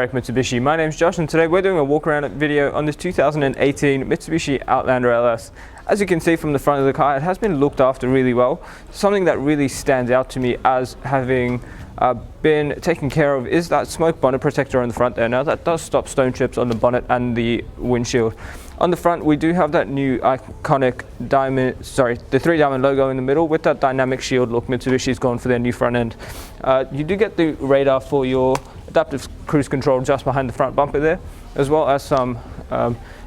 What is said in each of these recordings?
Automatic Mitsubishi. My name's Josh and today we're doing a walk around video on this 2018 Mitsubishi Outlander LS. As you can see from the front of the car, it has been looked after really well. Something that really stands out to me as having been taken care of is that smoke bonnet protector on the front there. Now that does stop stone chips on the bonnet and the windshield. On the front we do have that new iconic diamond, the 3-diamond logo in the middle with that dynamic shield look Mitsubishi's gone for their new front end. You do get the radar for your adaptive cruise control just behind the front bumper there, as well as some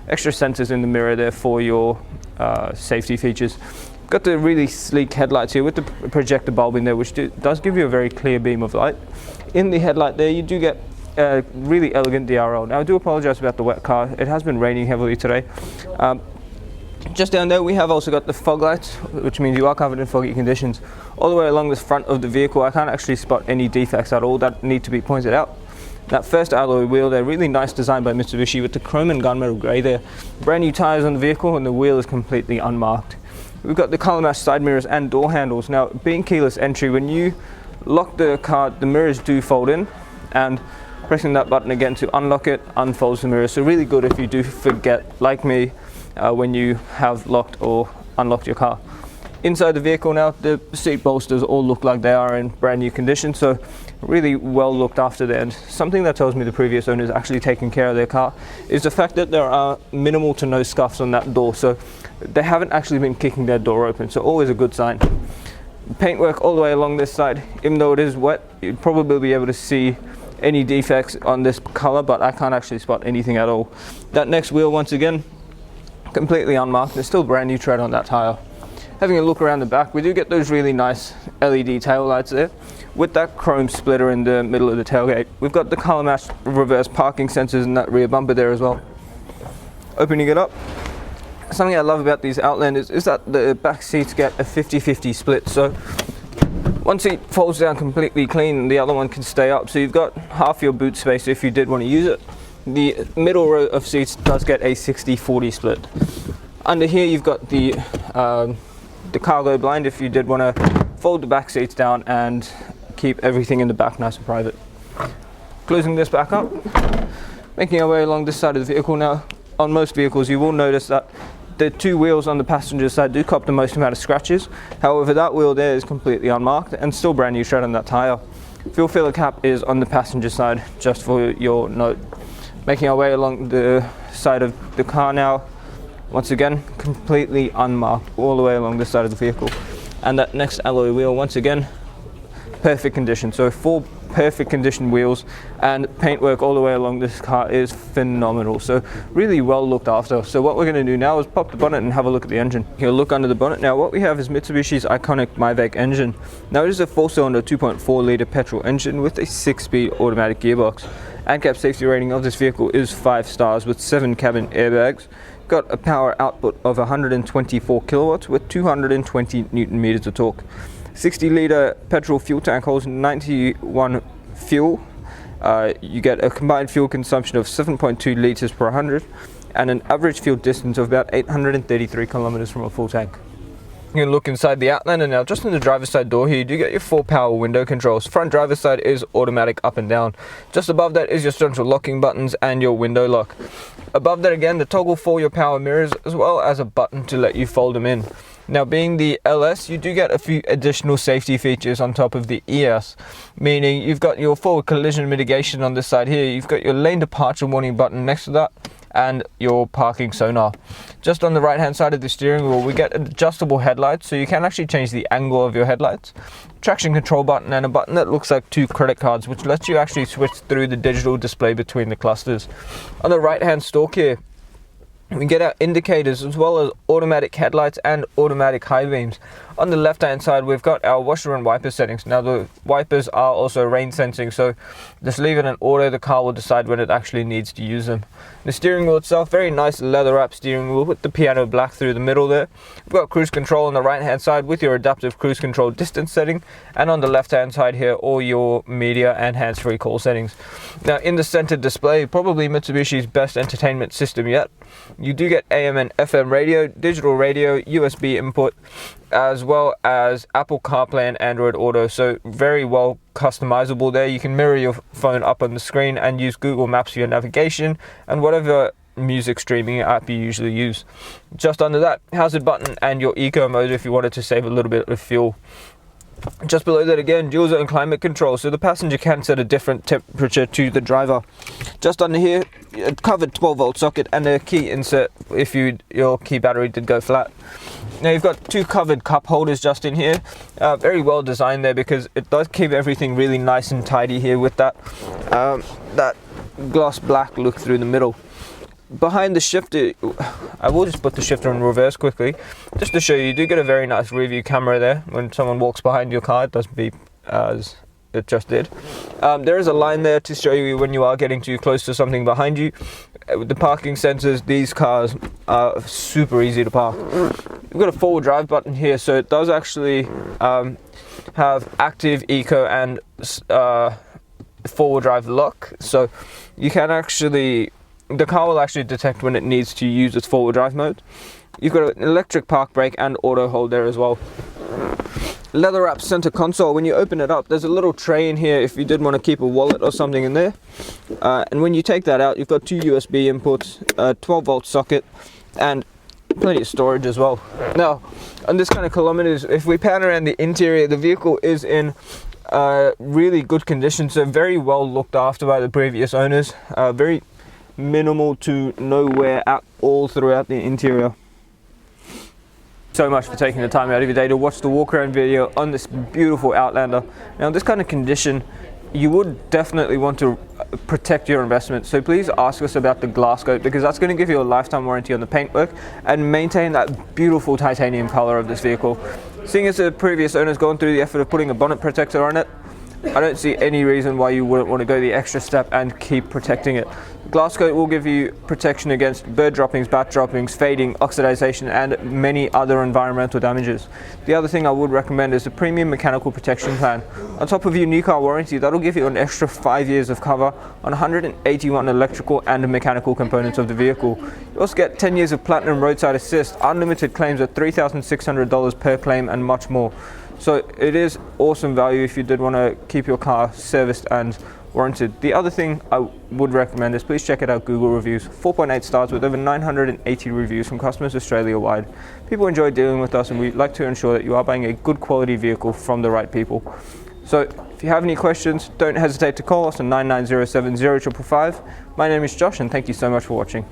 extra sensors in the mirror there for your safety features. Got the really sleek headlights here with the projector bulb in there, which does give you a very clear beam of light. In the headlight there you do get a really elegant DRL. Now I do apologize about the wet car, it has been raining heavily today. Just down there we have also got the fog lights, which means you are covered in foggy conditions. All the way along the front of the vehicle I can't actually spot any defects at all that need to be pointed out. That first alloy wheel there, really nice design by Mitsubishi with the chrome and gunmetal grey there. Brand new tyres on the vehicle and the wheel is completely unmarked. We've got the color matched side mirrors and door handles. Now being keyless entry, when you lock the car the mirrors do fold in, and pressing that button again to unlock it unfolds the mirror. So really good if you do forget, like me, when you have locked or unlocked your car. Inside the vehicle now, the seat bolsters all look like they are in brand new condition, so really well looked after there. And something that tells me the previous owner is actually taking care of their car is the fact that there are minimal to no scuffs on that door, so they haven't actually been kicking their door open, so always a good sign. Paintwork all the way along this side, even though it is wet, you'd probably be able to see any defects on this color, but I can't actually spot anything at all. That next wheel, once again, completely unmarked. There's still brand new tread on that tire. Having a look around the back, we do get those really nice LED tail lights there with that chrome splitter in the middle of the tailgate. We've got the color matched reverse parking sensors in that rear bumper there as well. Opening it up, something I love about these Outlanders is that the back seats get a 50-50 split. So one seat folds down completely clean and the other one can stay up, so you've got half your boot space if you did want to use it. The middle row of seats does get a 60-40 split. Under here you've got the cargo blind if you did want to fold the back seats down and keep everything in the back nice and private. Closing this back up, making our way along this side of the vehicle now. On most vehicles you will notice that the two wheels on the passenger side do cop the most amount of scratches. However, that wheel there is completely unmarked and still brand new tread on that tire. Fuel filler cap is on the passenger side, just for your note. Making our way along the side of the car now. Once again, completely unmarked all the way along this side of the vehicle. And that next alloy wheel, once again, perfect condition. So 4 perfect condition wheels, and paintwork all the way along this car is phenomenal. So really well looked after. So what we're going to do now is pop the bonnet and have a look at the engine. Here, look under the bonnet. Now what we have is Mitsubishi's iconic Myvec engine. Now it is a 4-cylinder 2.4 litre petrol engine with a 6-speed automatic gearbox. ANCAP safety rating of this vehicle is 5 stars with 7 cabin airbags. Got a power output of 124 kilowatts with 220 newton meters of torque. 60-litre petrol fuel tank holds 91 fuel. You get a combined fuel consumption of 7.2 litres per 100 and an average fuel distance of about 833 kilometers from a full tank. You can look inside the Outlander now. Just in the driver's side door here, you do get your 4 power window controls. Front driver's side is automatic up and down. Just above that is your central locking buttons and your window lock. Above that again, the toggle for your power mirrors, as well as a button to let you fold them in. Now being the LS, you do get a few additional safety features on top of the ES, meaning you've got your forward collision mitigation on this side here, you've got your lane departure warning button next to that, and your parking sonar. Just on the right hand side of the steering wheel we get adjustable headlights, so you can actually change the angle of your headlights, traction control button, and a button that looks like 2 credit cards, which lets you actually switch through the digital display between the clusters. On the right hand stalk here we get our indicators as well as automatic headlights and automatic high beams. On the left hand side we've got our washer and wiper settings. Now the wipers are also rain sensing, so just leave it in auto, the car will decide when it actually needs to use them. The steering wheel itself, very nice leather wrap steering wheel with the piano black through the middle there. We've got cruise control on the right hand side with your adaptive cruise control distance setting, and on the left hand side here all your media and hands-free call settings. Now in the center display, probably Mitsubishi's best entertainment system yet. You do get AM and FM radio, digital radio, USB input, as well as Apple Carplay and Android Auto, so very well customizable there. You can mirror your phone up on the screen and use Google Maps for your navigation and whatever music streaming app you usually use. Just under that, hazard button and your eco mode if you wanted to save a little bit of fuel. Just below that again, dual zone climate control, so the passenger can set a different temperature to the driver. Just under here, a covered 12-volt socket and a key insert if your key battery did go flat. Now you've got two covered cup holders just in here, very well designed there because it does keep everything really nice and tidy here with that gloss black look through the middle. Behind the shifter, I will just put the shifter in reverse quickly, just to show you do get a very nice rear view camera there. When someone walks behind your car, it does beep as it just did. There is a line there to show you when you are getting too close to something behind you. With the parking sensors, these cars are super easy to park. You've got a forward drive button here, so it does actually have active, eco and forward drive lock, so you can actually, the car will actually detect when it needs to use its forward drive mode. You've got an electric park brake and auto hold there as well. Leather wrap center console. When you open it up, there's a little tray in here if you did want to keep a wallet or something in there. And when you take that out, you've got two USB inputs, a 12-volt socket, and plenty of storage as well. Now, on this kind of kilometers, if we pan around the interior, the vehicle is in really good condition, so very well looked after by the previous owners. Very minimal to no wear at all throughout the interior. So much for taking the time out of your day to watch the walk around video on this beautiful Outlander. Now, in this kind of condition, you would definitely want to protect your investment, so please ask us about the glass coat, because that's going to give you a lifetime warranty on the paintwork and maintain that beautiful titanium color of this vehicle. Seeing as the previous owner's gone through the effort of putting a bonnet protector on it, I don't see any reason why you wouldn't want to go the extra step and keep protecting it. Glass coat will give you protection against bird droppings, bat droppings, fading, oxidization, and many other environmental damages. The other thing I would recommend is a premium mechanical protection plan. On top of your new car warranty, that'll give you an extra 5 years of cover on 181 electrical and mechanical components of the vehicle. You also get 10 years of platinum roadside assist, unlimited claims at $3,600 per claim, and much more. So it is awesome value if you did want to keep your car serviced and warranted. The other thing I would recommend is please check it out Google reviews. 4.8 stars with over 980 reviews from customers Australia-wide. People enjoy dealing with us, and we like to ensure that you are buying a good quality vehicle from the right people. So if you have any questions, don't hesitate to call us on 9907 0555. My name is Josh, and thank you so much for watching.